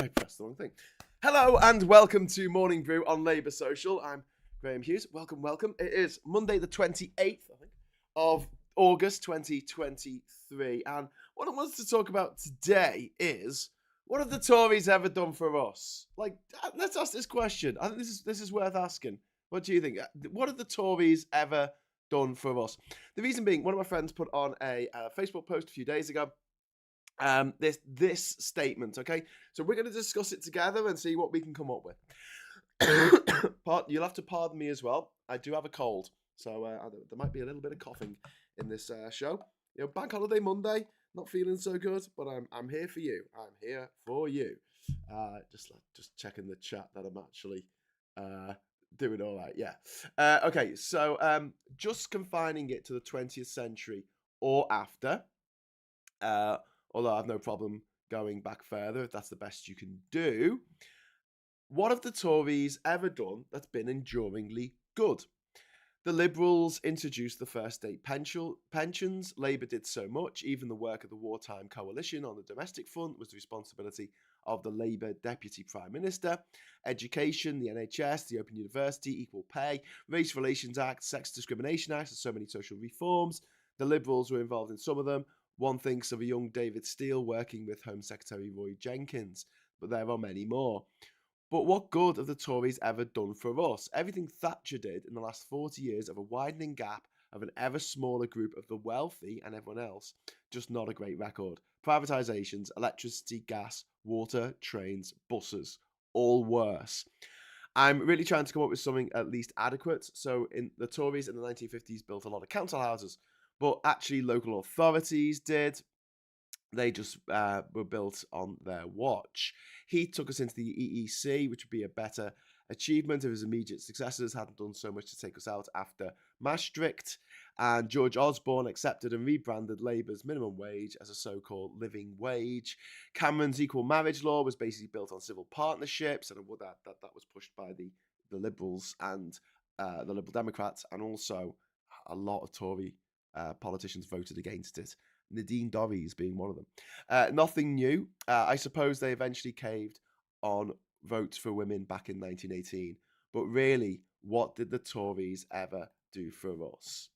I pressed the wrong thing. Hello and welcome to Morning Brew on Labour Social. I'm Graham Hughes. Welcome. It is Monday the 28th, I think, of August 2023. And what I wanted to talk about today is, what have the Tories ever done for us? Like, let's ask this question. I think this is worth asking. What do you think? What have the Tories ever done for us? The reason being, one of my friends put on a Facebook post a few days ago this statement, okay? So we're going to discuss it together and see what we can come up with. You'll have to pardon me as well. I do have a cold, so there might be a little bit of coughing in this show. You know, Bank Holiday Monday, not feeling so good, but I'm here for you. I'm here for you. Just checking the chat that I'm actually doing all right. Yeah. Okay. So just confining it to the 20th century or after. Although I have no problem going back further if that's the best you can do. What have the Tories ever done that's been enduringly good? The Liberals introduced the first state pensions. Labour did so much. Even the work of the wartime coalition on the domestic front was the responsibility of the Labour Deputy Prime Minister. Education, the NHS, the Open University, Equal Pay, Race Relations Act, Sex Discrimination Act, and so many social reforms. The Liberals were involved in some of them. One thinks of a young David Steele working with Home Secretary Roy Jenkins, but there are many more. But what good have the Tories ever done for us? Everything Thatcher did in the last 40 years of a widening gap of an ever smaller group of the wealthy and everyone else, just not a great record. Privatisations, electricity, gas, water, trains, buses, all worse. I'm really trying to come up with something at least adequate. So in the Tories in the 1950s built a lot of council houses, but actually local authorities did. They just were built on their watch. He took us into the EEC, which would be a better achievement if his immediate successors hadn't done so much to take us out after Maastricht. And George Osborne accepted and rebranded Labour's minimum wage as a so-called living wage. Cameron's equal marriage law was basically built on civil partnerships, and that was pushed by the Liberals and the Liberal Democrats, and also a lot of Tory politicians voted against it. Nadine Dorries being one of them. Nothing new. I suppose they eventually caved on votes for women back in 1918. But really, what did the Tories ever do for us?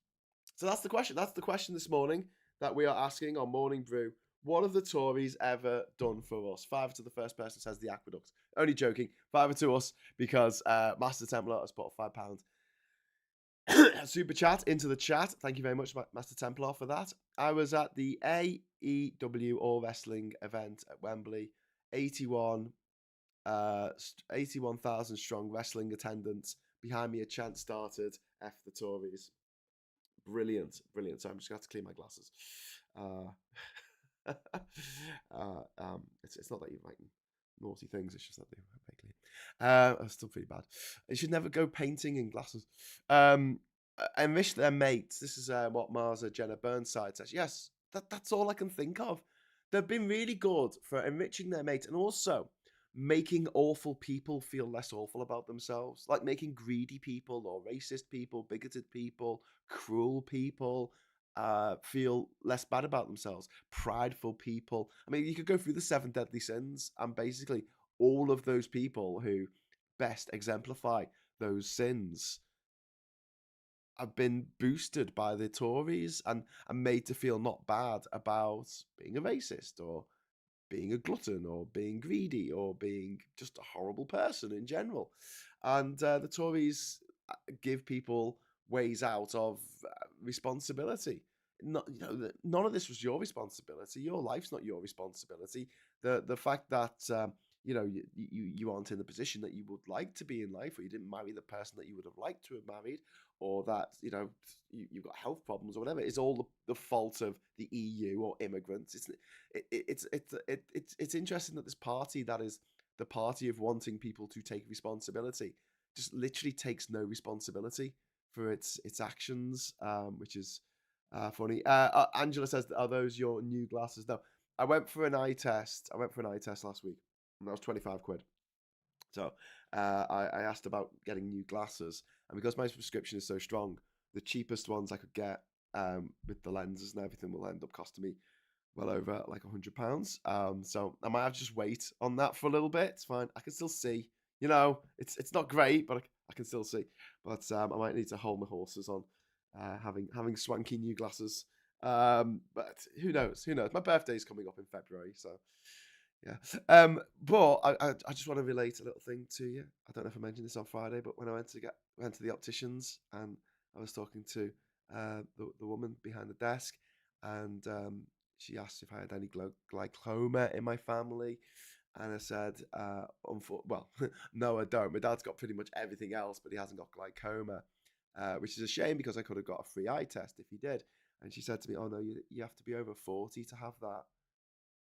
So that's the question. That's the question this morning that we are asking on Morning Brew. What have the Tories ever done for us? 5 to the first person says the aqueduct. Only joking. 5 to us because Master Templar has put a £5 super chat into the chat. Thank you very much, Master Templar, for that. I was at the AEW All Wrestling event at Wembley. 81,000 strong wrestling attendance. Behind me, a chant started, F the Tories. Brilliant. So I'm just going to have to clean my glasses. It's not that you're writing naughty things, it's just that they're vaguely. That's still pretty bad. You should never go painting in glasses. Enrich their mates. This is what Marza Jenna Burnside says. Yes, that's all I can think of. They've been really good for enriching their mates and also making awful people feel less awful about themselves. Like making greedy people or racist people, bigoted people, cruel people feel less bad about themselves. Prideful people. I mean, you could go through the 7 deadly sins and basically all of those people who best exemplify those sins have been boosted by the Tories and made to feel not bad about being a racist or being a glutton or being greedy or being just a horrible person in general. And the Tories give people ways out of responsibility. None of this was your responsibility. Your life's not your responsibility. The fact that you aren't in the position that you would like to be in life, or you didn't marry the person that you would have liked to have married, or that you've got health problems or whatever, is all the fault of the EU or immigrants. It's interesting that this party that is the party of wanting people to take responsibility just literally takes no responsibility for its actions, which is funny. Angela says, "Are those your new glasses?" No, I went for an eye test. Last week, and that was 25 quid. So I asked about getting new glasses, and because my prescription is so strong, the cheapest ones I could get with the lenses and everything will end up costing me well over like £100. So I might have to just wait on that for a little bit. It's fine. I can still see. It's not great, but I can still see. But I might need to hold my horses on having swanky new glasses. But who knows? Who knows? My birthday's coming up in February, so yeah. But I just want to relate a little thing to you. I don't know if I mentioned this on Friday, but when I went to the opticians and I was talking to the woman behind the desk, and she asked if I had any glaucoma in my family, and I said, well, no, I don't. My dad's got pretty much everything else, but he hasn't got glaucoma, which is a shame because I could have got a free eye test if he did. And she said to me, "Oh no, you have to be over 40 to have that."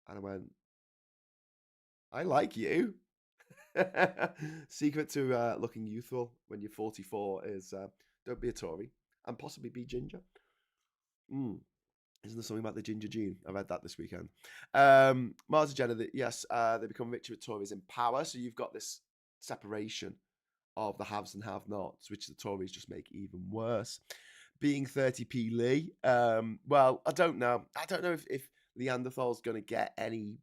And I went, "I like you." Secret to looking youthful when you're 44 is don't be a Tory and possibly be ginger. Mm. Isn't there something about the ginger gene? I read that this weekend. Mars and Jenna, yes, they become richer with Tories in power. So you've got this separation of the haves and have-nots, which the Tories just make even worse. Being 30p Lee, well, I don't know. I don't know if Neanderthal's going to get any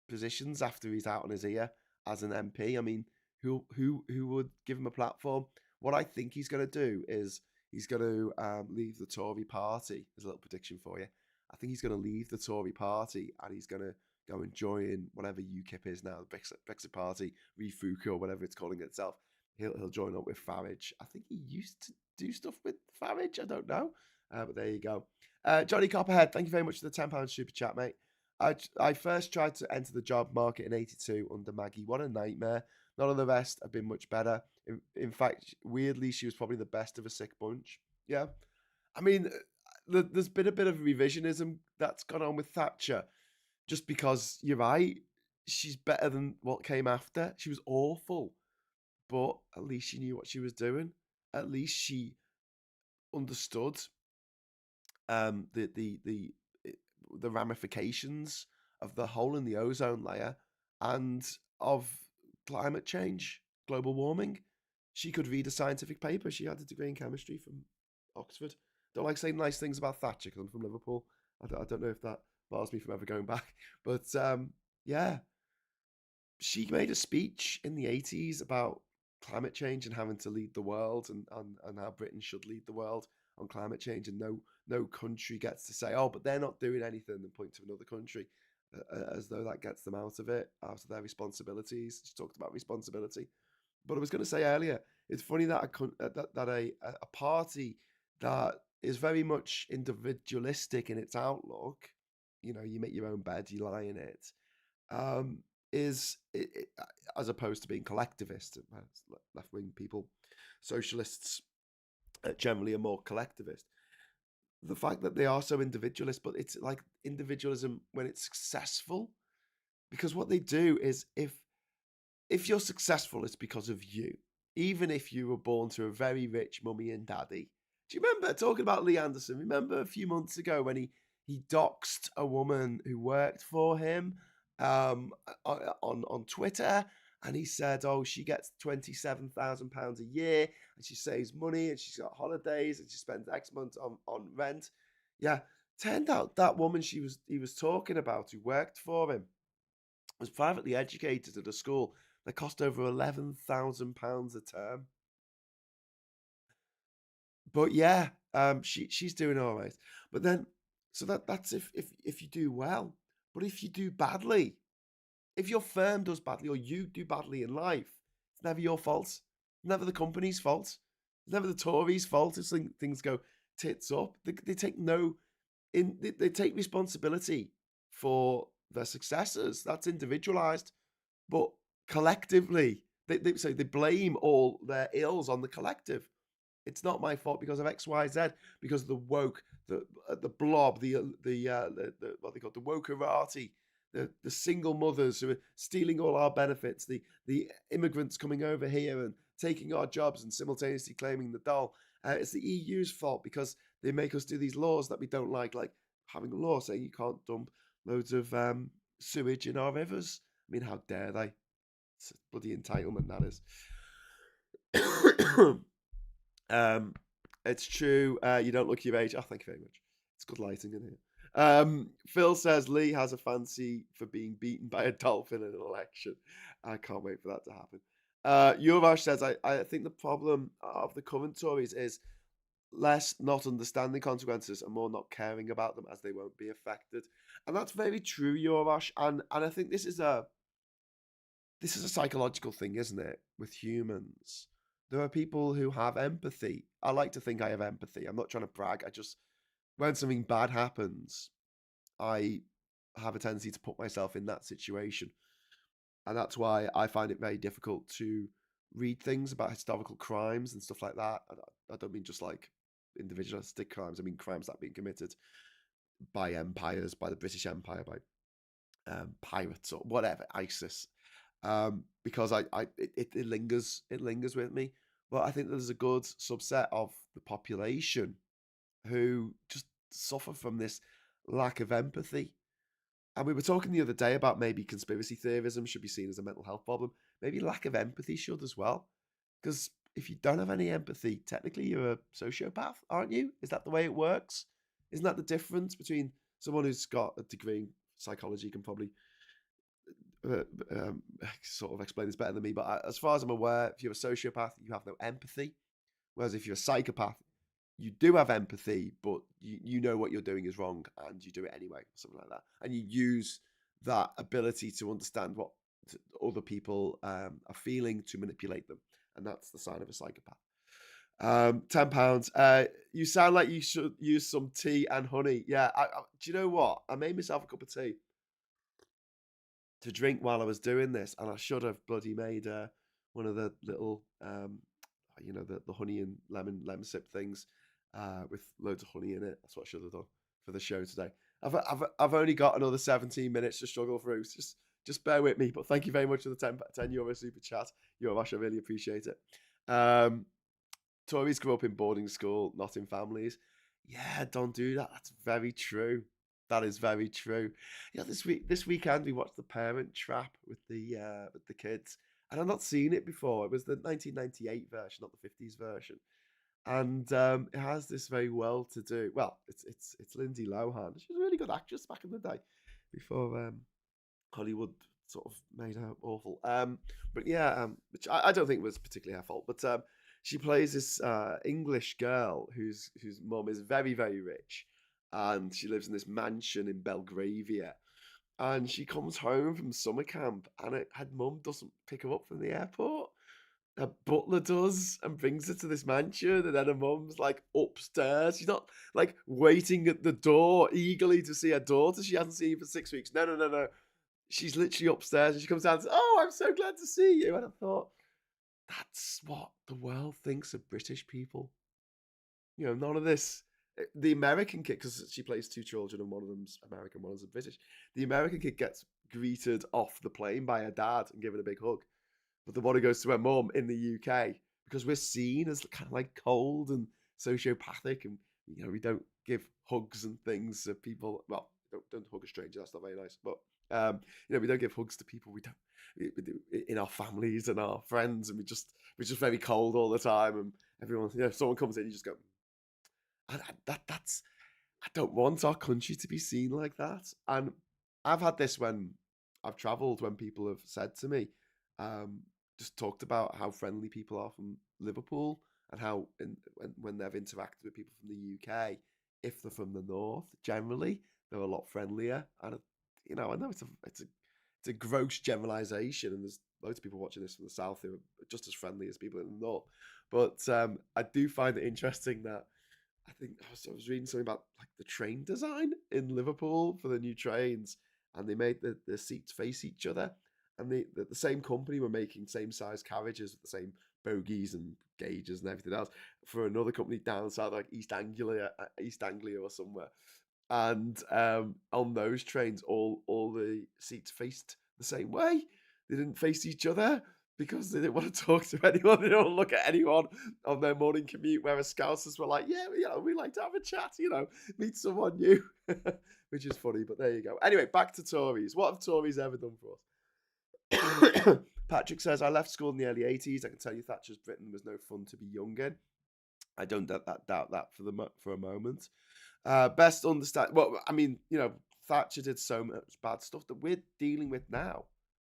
positions after he's out on his ear as an MP. I mean, who would give him a platform? What I think he's going to do is he's going to leave the Tory party. There's a little prediction for you. I think he's going to leave the Tory party and he's going to go and join whatever UKIP is now, the Brexit Party, Refuka or whatever it's calling itself. He'll join up with Farage. I think he used to do stuff with Farage. I don't know, but there you go. Johnny Copperhead, thank you very much for the £10 super chat, mate. I first tried to enter the job market in '82 under Maggie. What a nightmare. None of the rest have been much better. In fact, weirdly, she was probably the best of a sick bunch. Yeah. I mean, there's been a bit of revisionism that's gone on with Thatcher. Just because you're right, she's better than what came after. She was awful, but at least she knew what she was doing. At least she understood um, the the the the ramifications of the hole in the ozone layer and of climate change, global warming. She could read a scientific paper. She had a degree in chemistry from Oxford. Don't like saying nice things about Thatcher because I'm from Liverpool. I don't know if that bars me from ever going back, but yeah, she made a speech in the 80s about climate change and having to lead the world and how Britain should lead the world on climate change, and no country gets to say, oh, but they're not doing anything, and point to another country as though that gets them out of it, out of their responsibilities. She talked about responsibility. But I was going to say earlier, it's funny that a party that is very much individualistic in its outlook, you make your own bed, you lie in it, um, as opposed to being collectivist. Left wing people, socialists generally are more collectivist. The fact that they are so individualist, but it's like individualism when it's successful, because what they do is if you're successful, it's because of you. Even if you were born to a very rich mummy and daddy. Do you remember talking about Lee Anderson? Remember a few months ago when he doxed a woman who worked for him on Twitter, and he said, "Oh, she gets £27,000 a year, and she saves money, and she's got holidays, and she spends X months on rent." Yeah, turned out that woman he was talking about who worked for him was privately educated at a school that cost over £11,000 a term. But yeah, she's doing all right. But then, so that's if you do well. But if you do badly, if your firm does badly or you do badly in life, it's never your fault. It's never the company's fault. It's never the Tories' fault if things go tits up. They take they take responsibility for their successors. That's individualized. But collectively, they blame all their ills on the collective. It's not my fault because of X, Y, Z. Because of the woke, the blob, the what they call the wokerati, the single mothers who are stealing all our benefits, the immigrants coming over here and taking our jobs and simultaneously claiming the doll. It's the EU's fault because they make us do these laws that we don't like having a law saying you can't dump loads of sewage in our rivers. I mean, how dare they? It's a bloody entitlement, that is. um, it's true. You don't look your age. Oh, thank you very much. It's good lighting in here. Phil says Lee has a fancy for being beaten by a dolphin in an election. I can't wait for that to happen. Yurash says, I think the problem of the current Tories is less not understanding consequences and more not caring about them as they won't be affected. And that's very true, Yurash. And I think this is a psychological thing, isn't it, with humans? There are people who have empathy. I like to think I have empathy. I'm not trying to brag. I just, when something bad happens, I have a tendency to put myself in that situation. And that's why I find it very difficult to read things about historical crimes and stuff like that. I don't mean just like individualistic crimes. I mean crimes that have been committed by empires, by the British Empire, by pirates or whatever, ISIS, because it lingers with me. But I think there's a good subset of the population who just suffer from this lack of empathy. And we were talking the other day about maybe conspiracy theorism should be seen as a mental health problem. Maybe lack of empathy should as well. Because if you don't have any empathy, technically you're a sociopath, aren't you? Is that the way it works? Isn't that the difference between someone who's got a degree in psychology can probably uh, um, sort of explain this better than me. But as far as I'm aware, if you're a sociopath, you have no empathy. Whereas if you're a psychopath, you do have empathy, but you know what you're doing is wrong and you do it anyway, something like that. And you use that ability to understand what other people are feeling to manipulate them. And that's the sign of a psychopath. £10. You sound like you should use some tea and honey. Yeah, do you know what? I made myself a cup of tea to drink while I was doing this, and I should have bloody made one of the little, the honey and lemon sip things with loads of honey in it. That's what I should have done for the show today. I've only got another 17 minutes to struggle through. So just bear with me. But thank you very much for the 10 euro super chat. Yovash, I really appreciate it. Tories grew up in boarding school, not in families. Yeah, don't do that. That's very true. That is very true. This weekend we watched The Parent Trap with the kids, and I've not seen it before. It was the 1998 version, not the 50s version, and it has this very well-to-do. Well, it's Lindsay Lohan. She's a really good actress back in the day, before Hollywood sort of made her awful. But yeah, which I don't think was particularly her fault. But she plays this English girl whose mum is very, very rich, and she lives in this mansion in Belgravia. And she comes home from summer camp, and her mum doesn't pick her up from the airport. Her butler does, and brings her to this mansion, and then her mum's like upstairs. She's not like waiting at the door eagerly to see her daughter. She hasn't seen her for 6 weeks. No, no, no, no. She's literally upstairs, and she comes down and says, "Oh, I'm so glad to see you." And I thought, that's what the world thinks of British people. None of this. The American kid, because she plays two children, and one of them's American, one of them's British. The American kid gets greeted off the plane by her dad and given a big hug. But the one who goes to her mum in the UK, because we're seen as kind of like cold and sociopathic, and we don't give hugs and things to people. Well, don't hug a stranger. That's not very nice. But we don't give hugs to people we do in our families and our friends, and we're just very cold all the time. And everyone, if someone comes in, you just go. That's I don't want our country to be seen like that. And I've had this when I've travelled, when people have said to me, um, just talked about how friendly people are from Liverpool, and how when they've interacted with people from the UK, if they're from the north, generally they're a lot friendlier. And I know it's a gross generalisation, and there's loads of people watching this from the south who are just as friendly as people in the north. But I do find it interesting that I think I was reading something about like the train design in Liverpool for the new trains, and they made the seats face each other, and the same company were making same size carriages with the same bogies and gauges and everything else for another company down south, like East Anglia or somewhere. And on those trains, all the seats faced the same way. They didn't face each other because they didn't want to talk to anyone. They don't look at anyone on their morning commute. Whereas Scousers were like, yeah, we like to have a chat, meet someone new, which is funny. But there you go. Anyway, back to Tories. What have Tories ever done for us? Patrick says, I left school in the early 80s. I can tell you Thatcher's Britain was no fun to be young in. I don't doubt that for a moment. Best understand. Well, I mean, Thatcher did so much bad stuff that we're dealing with now.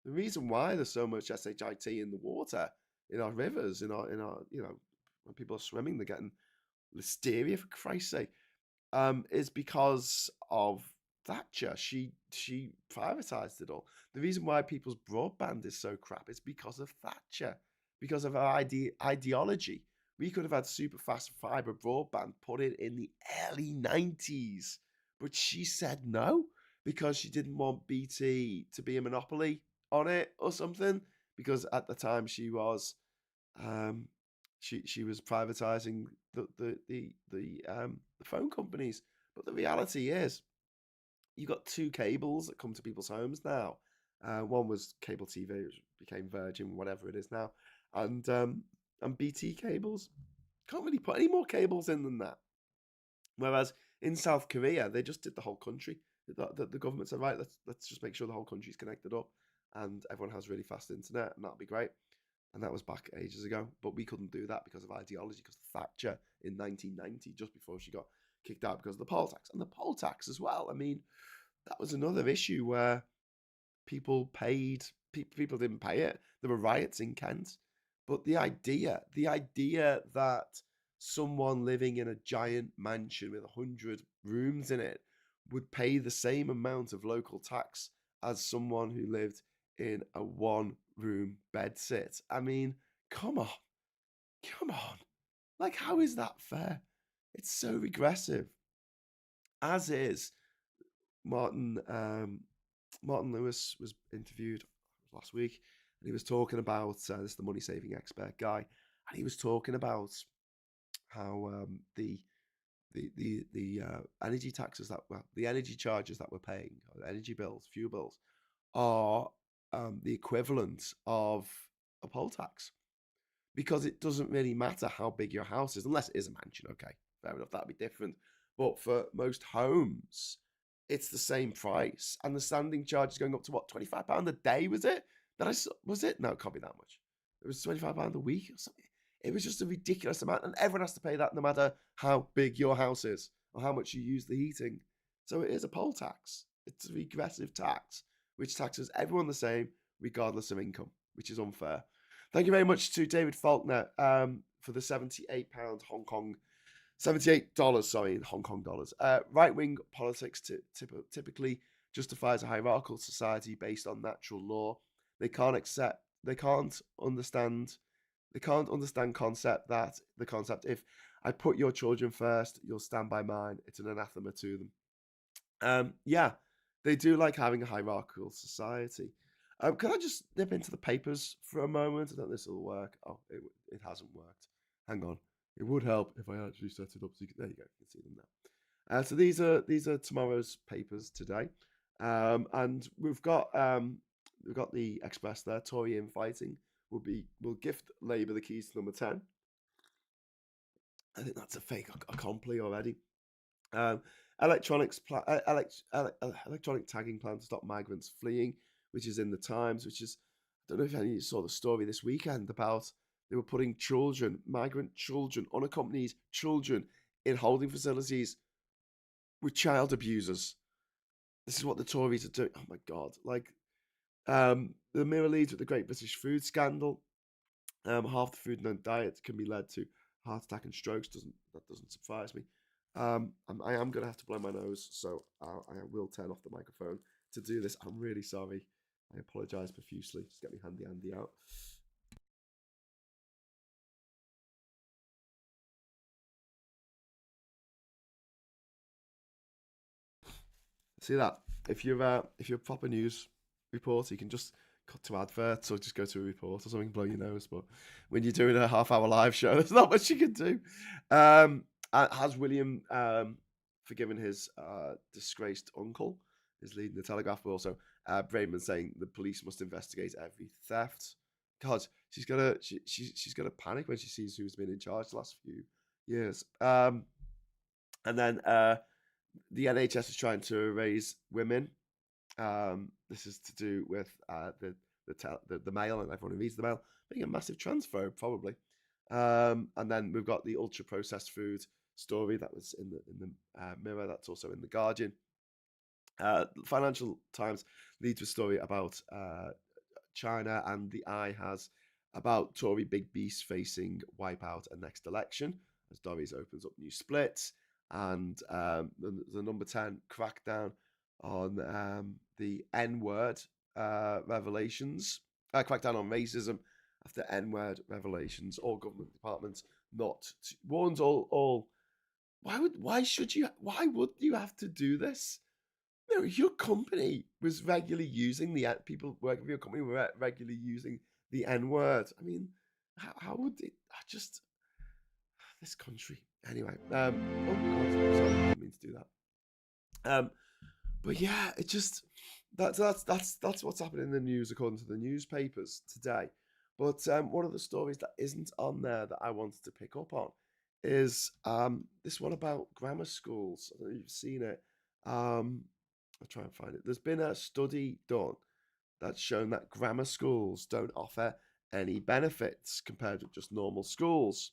The reason why there's so much shit in the water, in our rivers, in our when people are swimming, they're getting listeria for Christ's sake, is because of Thatcher. She privatized it all. The reason why people's broadband is so crap is because of Thatcher, because of her ideology. We could have had super fast fiber broadband put in the early 90s, but she said no because she didn't want BT to be a monopoly on it or something. Because at the time um, she was privatizing the phone companies. But the reality is, you've got two cables that come to people's homes now. One was cable TV, which became Virgin, whatever it is now, and BT cables. Can't really put any more cables in than that. Whereas in South Korea, they just did the whole country. The government said, right, let's just make sure the whole country's connected up, and everyone has really fast internet, and that'll be great. And that was back ages ago. But we couldn't do that because of ideology, because Thatcher in 1990, just before she got kicked out because of the poll tax. And the poll tax as well. I mean, that was another issue where people didn't pay it. There were riots in Kent. But the idea that someone living in a giant mansion with 100 rooms in it would pay the same amount of local tax as someone who lived in a one-room bedsit. I mean, come on, come on. Like, how is that fair? It's so regressive. As is Martin. Martin Lewis was interviewed last week, and he was talking about this is the money saving expert guy, and he was talking about how the energy taxes the energy charges that we're paying, or energy bills, fuel bills, are the equivalent of a poll tax, because it doesn't really matter how big your house is, unless it is a mansion. Okay, fair enough, that'd be different. But for most homes, it's the same price, and the standing charge is going up to what, £25 a day? Was it? Was it? No, it can't be that much. It was £25 a week or something. It was just a ridiculous amount, and everyone has to pay that, no matter how big your house is or how much you use the heating. So it is a poll tax. It's a regressive tax, which taxes everyone the same, regardless of income, which is unfair. Thank you very much to David Faulkner for the £78 Hong Kong, $78, sorry, in Hong Kong dollars. Right-wing politics typically justifies a hierarchical society based on natural law. They can't understand the concept. If I put your children first, you'll stand by mine. It's an anathema to them. Yeah, they do like having a hierarchical society. Can I just nip into the papers for a moment? I don't know if this will work. Oh, it hasn't worked. Hang on. It would help if I actually set it up. There you go. You can see them now. So these are tomorrow's papers today, and we've got the Express there. Tory infighting will gift Labour the keys to number 10. I think that's a fake accompli already. Electronic tagging plan to stop migrants fleeing, which is in the Times. Which is, I don't know if any of you saw the story this weekend about they were putting migrant children, unaccompanied children, in holding facilities with child abusers. This is what the Tories are doing. Oh my God! Like, the Mirror leads with the Great British Food Scandal. Half the food in our diet can be led to heart attack and strokes. That doesn't surprise me. I am going to have to blow my nose, so I will turn off the microphone to do this. I'm really sorry. I apologise profusely. Just get me handy Andy out. See that? If you're a proper news reporter, you can just cut to adverts or just go to a report or something, blow your nose. But when you're doing a half-hour live show, there's not much you can do. Has William forgiven his disgraced uncle? Is leading the Telegraph, but also Braidman saying the police must investigate every theft. God, she's gonna panic when she sees who's been in charge the last few years. And then the NHS is trying to raise women. This is to do with the mail, and everyone who reads the mail being a massive transphobe, probably. And then we've got the ultra processed food story that was in the Mirror. That's also in the Guardian. Financial Times leads with a story about China, and the Eye has about Tory big beast facing wipeout and next election as Doris opens up new splits, and the number 10 crackdown on the N word revelations, crackdown on racism after N word revelations. All government departments not warns all. Why would you have to do this? No, your company was regularly using the people working for your company were regularly using the N word. I mean, how would it? I just this country anyway. Oh God, sorry, I didn't mean to do that. But yeah, it just that's what's happening in the news according to the newspapers today. But one of the stories that isn't on there that I wanted to pick up on is this one about grammar schools. I don't know if you've seen it. I'll try and find it. There's been a study done that's shown that grammar schools don't offer any benefits compared with just normal schools.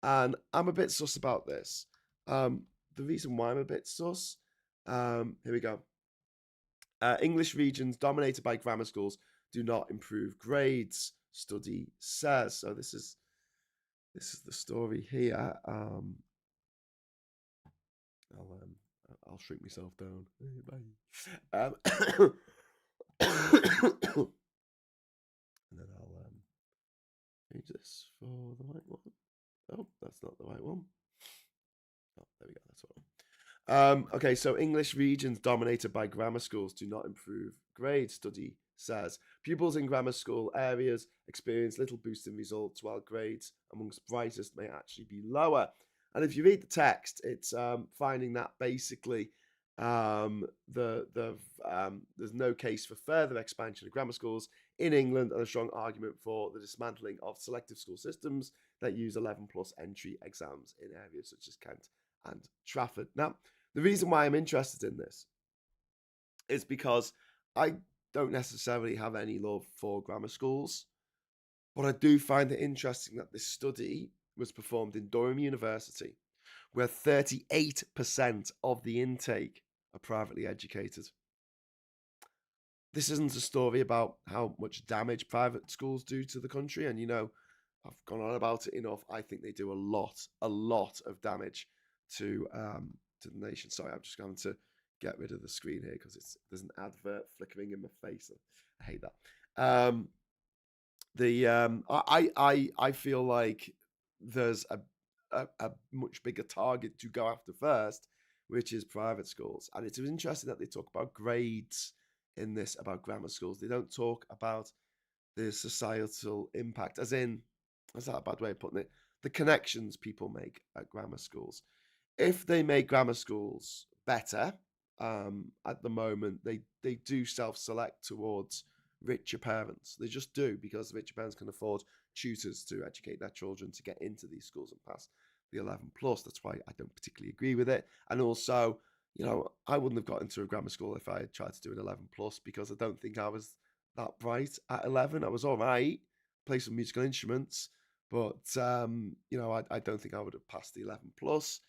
And I'm a bit sus about this. The reason why I'm a bit sus, here we go. English regions dominated by grammar schools do not improve grades, study says. So this is the story here. I'll shrink myself down. Bye. And then I'll change this for the right one. Oh, that's not the right one. Oh, there we go. That's what. Okay, so English regions dominated by grammar schools do not improve grades, study says. Pupils in grammar school areas experience little boost in results, while grades amongst brightest may actually be lower. And if you read the text, it's finding that basically there's no case for further expansion of grammar schools in England, and a strong argument for the dismantling of selective school systems that use 11 plus entry exams in areas such as Kent and Trafford. Now, the reason why I'm interested in this is because I don't necessarily have any love for grammar schools, but I do find it interesting that this study was performed in Durham University, where 38% of the intake are privately educated. This isn't a story about how much damage private schools do to the country, and I've gone on about it enough. I think they do a lot of damage to the nation. Sorry, I'm just going to get rid of the screen here because there's an advert flickering in my face. I hate that. I feel like there's a much bigger target to go after first, which is private schools. And it's interesting that they talk about grades in this about grammar schools. They don't talk about the societal impact, as in, is that a bad way of putting it? The connections people make at grammar schools. If they make grammar schools better, at the moment, they do self-select towards richer parents. They just do, because richer parents can afford tutors to educate their children to get into these schools and pass the 11 plus. That's why I don't particularly agree with it. And also, I wouldn't have got into a grammar school if I had tried to do an 11 plus, because I don't think I was that bright at 11. I was all right, play some musical instruments, but I don't think I would have passed the 11 plus.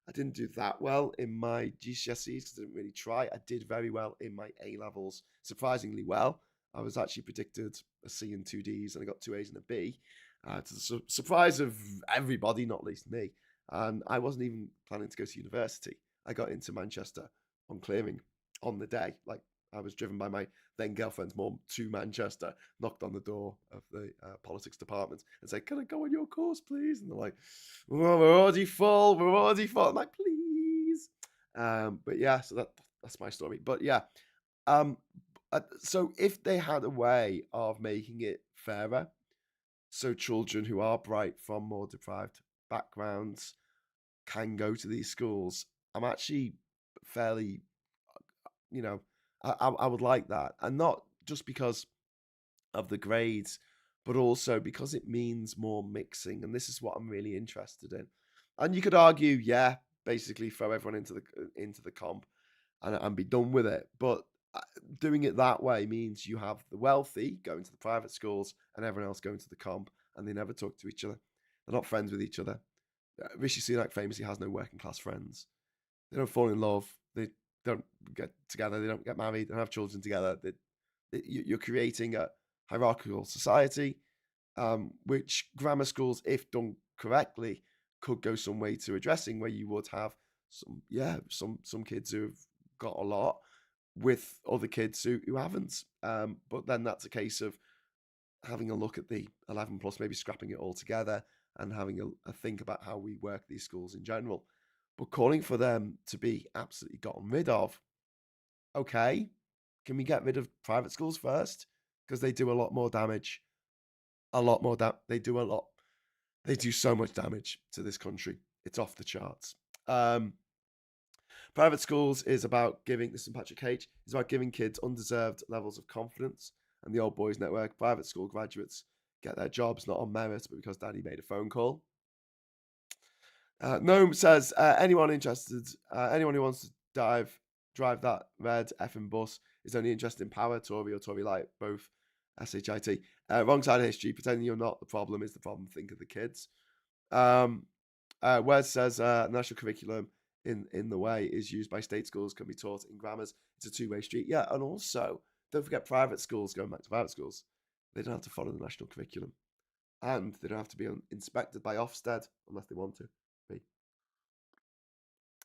I didn't do that well in my GCSEs because I didn't really try. I did very well in my A levels, surprisingly well. I was actually predicted a C and two Ds, and I got two A's and a B, to the surprise of everybody, not least me. And I wasn't even planning to go to university. I got into Manchester on clearing on the day. Like, I was driven by my then girlfriend's mum to Manchester, knocked on the door of the politics department and said, "Can I go on your course, please?" And they're like, "Oh, we're already full. We're already full." I'm like, "Please." But yeah, so that's my story. But yeah, so if they had a way of making it fairer, so children who are bright from more deprived backgrounds can go to these schools, I'm actually fairly, I would like that. And not just because of the grades, but also because it means more mixing. And this is what I'm really interested in. And you could argue, yeah, basically throw everyone into the comp and be done with it. But doing it that way means you have the wealthy going to the private schools and everyone else going to the comp, and they never talk to each other. They're not friends with each other. Rishi Sunak famously has no working class friends. They don't fall in love. They don't get together. They don't get married. They don't have children together. You're creating a hierarchical society, which grammar schools, if done correctly, could go some way to addressing. Where you would have some kids who've got a lot with other kids who haven't. But then that's a case of having a look at the 11 plus, maybe scrapping it all together and having a think about how we work these schools in general. But calling for them to be absolutely gotten rid of, okay, can we get rid of private schools first? Because they do a lot more damage. A lot more they do a lot. They do so much damage to this country. It's off the charts. Private schools is about giving, this is Patrick H, is about giving kids undeserved levels of confidence. And the Old Boys Network, private school graduates get their jobs not on merit, but because daddy made a phone call. Gnome says, anyone interested, anyone who wants to drive that red effing bus is only interested in power, Tory or Tory light, both SHIT. Wrong side of history, pretending you're not the problem is the problem, think of the kids. Wes says, national curriculum in the way is used by state schools, can be taught in grammars. It's a two-way street. Yeah, and also, don't forget private schools, going back to private schools, they don't have to follow the national curriculum. And they don't have to be inspected by Ofsted unless they want to be.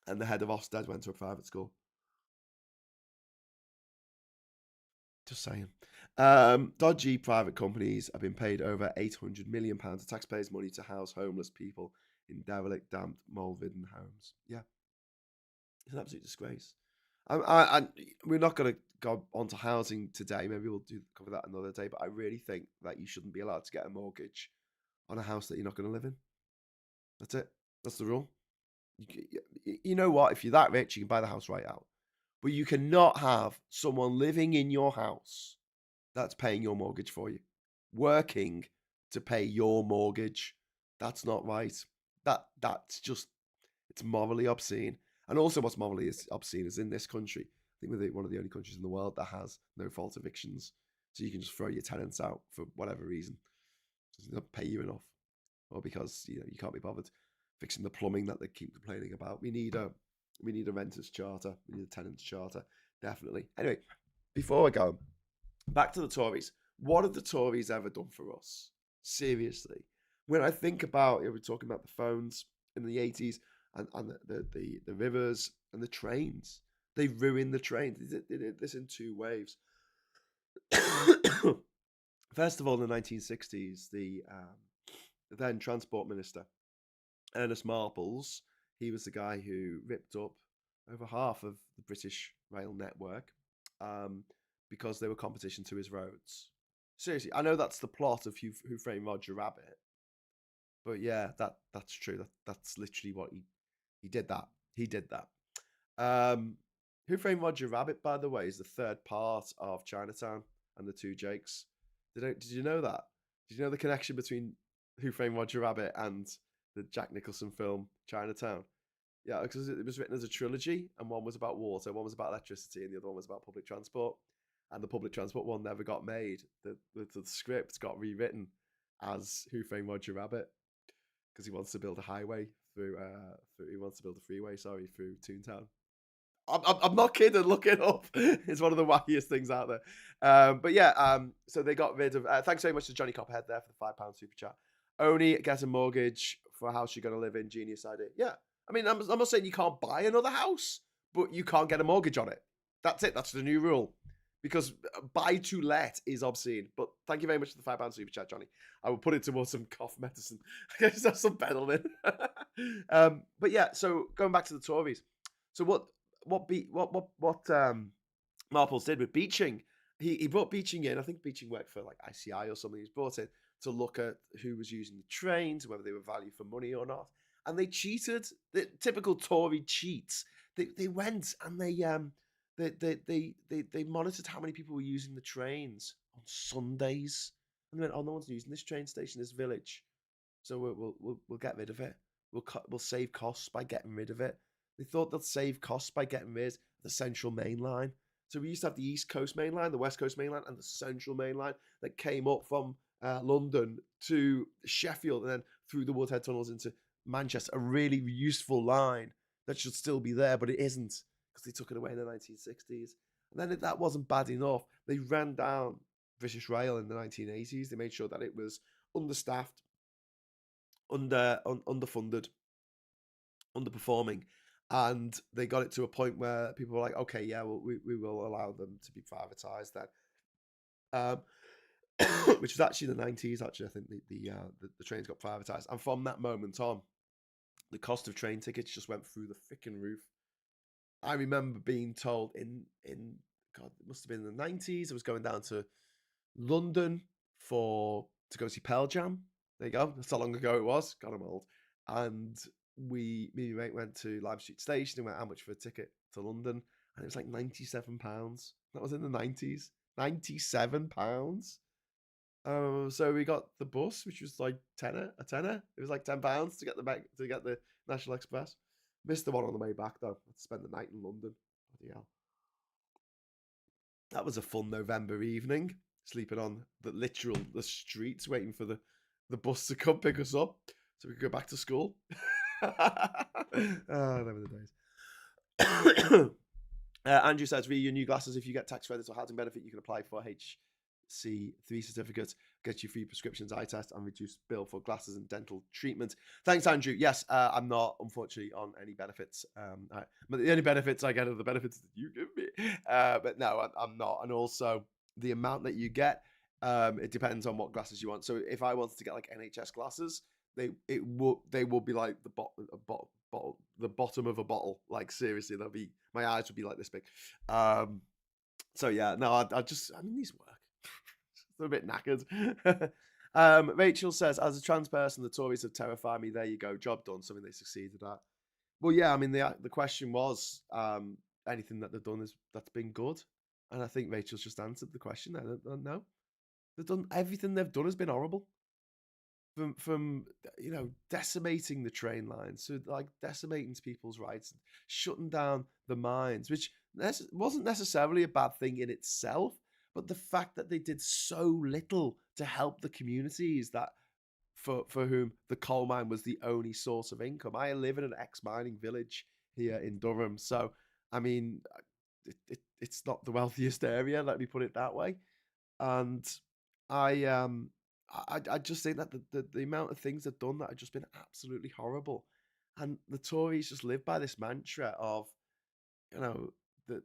And the head of Ofsted went to a private school. Just saying. Dodgy private companies have been paid over £800 million of taxpayers' money to house homeless people in derelict, damped, mold-ridden homes. Yeah. It's an absolute disgrace. We're not going to go on to housing today. Maybe we'll cover that another day. But I really think that you shouldn't be allowed to get a mortgage on a house that you're not going to live in. That's it. That's the rule. You know what? If you're that rich, you can buy the house right out. But you cannot have someone living in your house that's paying your mortgage for you, working to pay your mortgage. That's not right. That's just, it's morally obscene. And also what's morally obscene is in this country, I think we're one of the only countries in the world that has no fault evictions. So you can just throw your tenants out for whatever reason. Because they don't pay you enough. Or because you can't be bothered fixing the plumbing that they keep complaining about. We need a renters charter. We need a tenants charter. Definitely. Anyway, before I go, back to the Tories. What have the Tories ever done for us? Seriously. When I think about, we're talking about the phones in the 80s and the rivers and the trains. They ruined the trains. They did this in two waves. First of all, in the 1960s, the then Transport Minister, Ernest Marples, he was the guy who ripped up over half of the British rail network because they were competition to his roads. Seriously, I know that's the plot of Who Framed Roger Rabbit, but yeah, that's true. That's literally what he did. He did that. Who Framed Roger Rabbit, by the way, is the third part of Chinatown and the Two Jakes. Did you know that? Did you know the connection between Who Framed Roger Rabbit and the Jack Nicholson film Chinatown? Yeah, because it was written as a trilogy, and one was about water, one was about electricity, and the other one was about public transport. And the public transport one never got made. The script got rewritten as Who Framed Roger Rabbit because he wants to build a highway through. He wants to build a freeway, sorry, through Toontown. I'm not kidding. Look it up. It's one of the wackiest things out there. But yeah, so they got rid of. Thanks very much to Johnny Cophead there for the £5 super chat. Only get a mortgage for a house you're going to live in. Genius idea. Yeah, I mean, I'm not saying you can't buy another house, but you can't get a mortgage on it. That's it. That's the new rule. Because buy to let is obscene. But thank you very much for the £5 super chat, Johnny. I will put it towards some cough medicine. I guess have some Benylin. But yeah, so going back to the Tories. So what Marples did with Beeching, he brought Beeching in. I think Beeching worked for like ICI or something. He was brought in to look at who was using the trains, whether they were value for money or not. And they cheated. The typical Tory cheats. They went and they monitored how many people were using the trains on Sundays. And they went, oh, no one's using this train station, this village, so we'll get rid of it. We'll save costs by getting rid of it. They thought they'd save costs by getting rid of the Central Main Line. So we used to have the East Coast Main Line, the West Coast Main Line, and the Central Main Line that came up from London to Sheffield and then through the Woodhead tunnels into Manchester, a really useful line that should still be there, but it isn't because they took it away in the 1960s. And then if that wasn't bad enough, they ran down British Rail in the 1980s. They made sure that it was understaffed, underfunded, underperforming, and they got it to a point where people were like, okay, yeah, well, we will allow them to be privatized then. Which was actually the 90s. Actually, I think the trains got privatized, and from that moment on, the cost of train tickets just went through the freaking roof. I remember being told in God, it must have been in the 90s. I was going down to London to go see Pearl Jam. There you go. That's how long ago it was. God, I'm old. And me and my mate went to Live Street Station and went, how much for a ticket to London? And it was like £97. That was in the 90s. £97. So we got the bus, which was like a tenner. It was like £10 to get the National Express. Missed the one on the way back though. I had to spend the night in London. Bloody hell. That was a fun November evening, sleeping on the streets, waiting for the bus to come pick us up so we could go back to school. Never the days. Andrew says, re your new glasses. If you get tax credits or housing benefit, you can apply for HC3 certificates, get you free prescriptions, eye test, and reduced bill for glasses and dental treatment. Thanks, Andrew. Yes, I'm not, unfortunately, on any benefits. But the only benefits I get are the benefits that you give me. But no, I'm not. And also, the amount that you get, it depends on what glasses you want. So if I wanted to get like NHS glasses, they will be like the bottom of a bottle. Like seriously, my eyes would be like this big. So yeah, no, I mean these work. They're a bit knackered. Rachel says, as a trans person, the Tories have terrified me. There you go, job done. Something they succeeded at. Well, yeah, I mean the question was anything that they've done that's been good, and I think Rachel's just answered the question. No, they've done everything they've done has been horrible. From decimating the train lines, so like decimating people's rights, shutting down the mines, which wasn't necessarily a bad thing in itself, but the fact that they did so little to help the communities that for whom the coal mine was the only source of income. I live in an ex-mining village here in Durham, so I mean, it's not the wealthiest area, let me put it that way, and I I just think that the amount of things they've done that have just been absolutely horrible, and the Tories just live by this mantra of, you know, that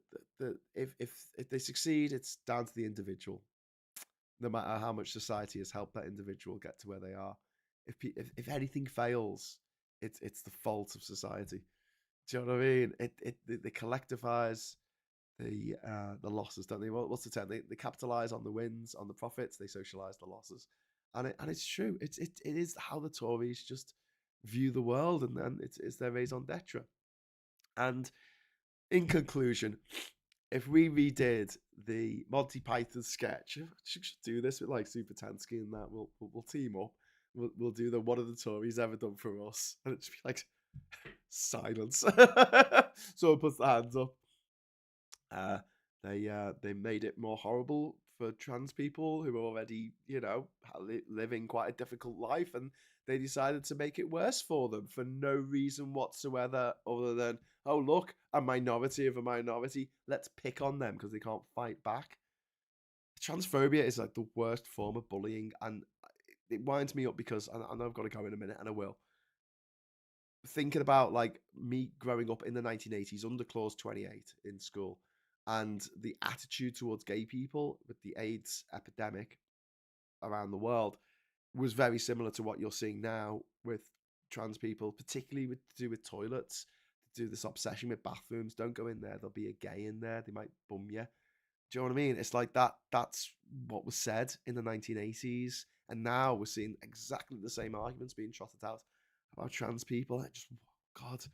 if they succeed, it's down to the individual, no matter how much society has helped that individual get to where they are. If anything fails, it's the fault of society. Do you know what I mean? They collectivize the losses, don't they? What's the term? They capitalize on the wins, on the profits. They socialize the losses, and it's true. It is how the Tories just view the world, and it's their raison d'être. And in conclusion, if we redid the Monty Python sketch, should do this with like Super Tansky and that. We'll team up. We'll do the what have the Tories ever done for us, and it'd be like silence. So puts the hands up. They made it more horrible for trans people who are already, living quite a difficult life, and they decided to make it worse for them for no reason whatsoever, other than, oh look, a minority of a minority, let's pick on them because they can't fight back. Transphobia is like the worst form of bullying, and it winds me up because I know I've got to go in a minute, and I will. Thinking about like me growing up in the 1980s under clause 28 in school, and the attitude towards gay people with the AIDS epidemic around the world was very similar to what you're seeing now with trans people, particularly to do with toilets, to do this obsession with bathrooms. Don't go in there, there'll be a gay in there, they might bum you. Do you know what I mean? It's like that's what was said in the 1980s, and now we're seeing exactly the same arguments being trotted out about trans people. God,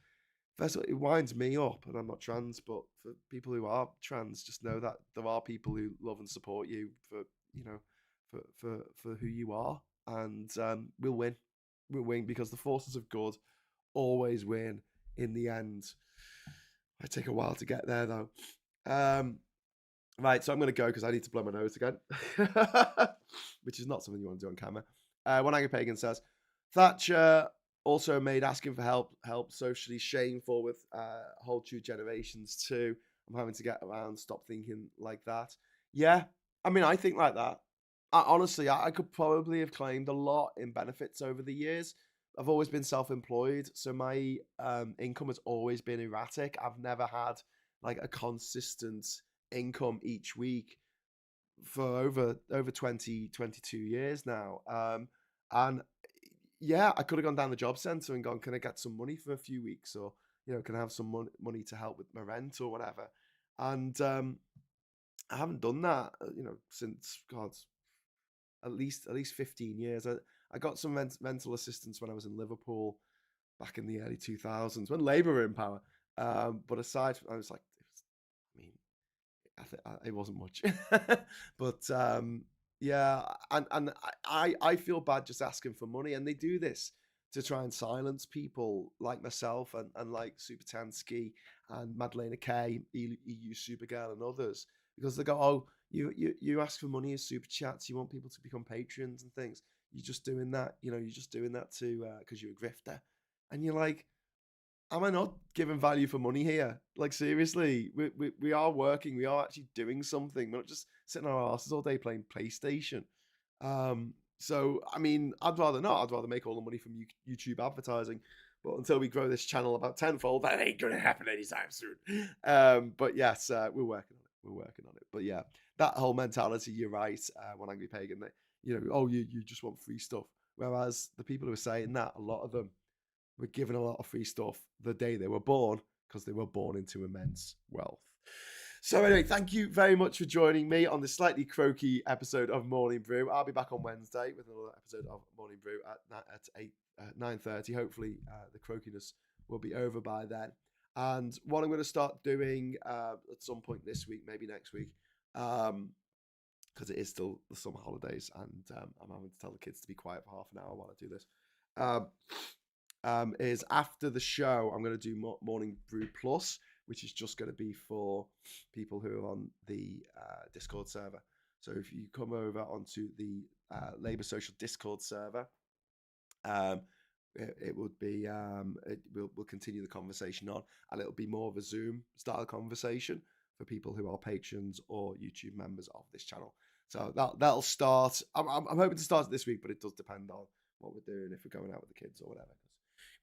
first of all, it winds me up, and I'm not trans, but for people who are trans, just know that there are people who love and support you for for who you are, and we'll win. We'll win because the forces of good always win in the end. It take a while to get there though. Right, so I'm going to go because I need to blow my nose again, which is not something you want to do on camera. One Angry Pagan says, Thatcher also made asking for help socially shameful with whole two generations too. I'm having to get around, stop thinking like that. Yeah, I mean, I think like that. Honestly, I could probably have claimed a lot in benefits over the years. I've always been self-employed, so my income has always been erratic. I've never had like a consistent income each week for over 22 years now. And yeah, I could have gone down the job centre and gone, can I get some money for a few weeks? Or, can I have some money to help with my rent or whatever? And I haven't done that, since, God, at least 15 years. I got some rental assistance when I was in Liverpool back in the early 2000s when Labour were in power. But aside from, I was like, I mean, it wasn't much, but yeah, and I feel bad just asking for money, and they do this to try and silence people like myself and like Supertansky and Madeleine Kay, EU Supergirl, and others, because they go, oh, you ask for money as super chats, you want people to become patrons and things. You're just doing that, you're just doing that to because you're a grifter, and you're like, am I not giving value for money here? Like, seriously, we are working. We are actually doing something. We're not just sitting on our asses all day playing PlayStation. So, I mean, I'd rather not. I'd rather make all the money from YouTube advertising. But until we grow this channel about tenfold, that ain't going to happen anytime soon. But yes, we're working on it. We're working on it. But yeah, that whole mentality, you're right, One Angry Pagan, that, oh, you just want free stuff. Whereas the people who are saying that, a lot of them were given a lot of free stuff the day they were born because they were born into immense wealth. So anyway, thank you very much for joining me on this slightly croaky episode of Morning Brew. I'll be back on Wednesday with another episode of Morning Brew at 9:30. Hopefully, the croakiness will be over by then. And what I'm going to start doing at some point this week, maybe next week, because it is still the summer holidays, and I'm having to tell the kids to be quiet for half an hour while I do this. Is after the show, I'm going to do Morning Brew Plus, which is just going to be for people who are on the Discord server. So if you come over onto the Labour Social Discord server, it would be we'll continue the conversation on, and it'll be more of a Zoom style conversation for people who are patrons or YouTube members of this channel. So that'll start. I'm hoping to start it this week, but it does depend on what we're doing, if we're going out with the kids or whatever.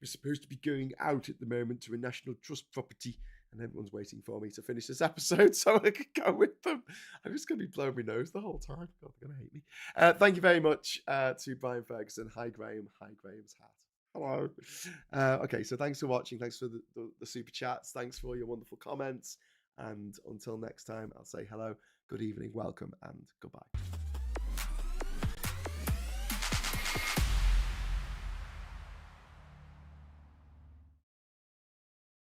We're supposed to be going out at the moment to a National Trust property, and everyone's waiting for me to finish this episode so I can go with them. I'm just going to be blowing my nose the whole time. God, they're going to hate me. Thank you very much to Brian Ferguson. Hi, Graham. Hi, Graham's hat. Hello. Okay, so thanks for watching. Thanks for the super chats. Thanks for your wonderful comments. And until next time, I'll say hello, good evening, welcome, and goodbye.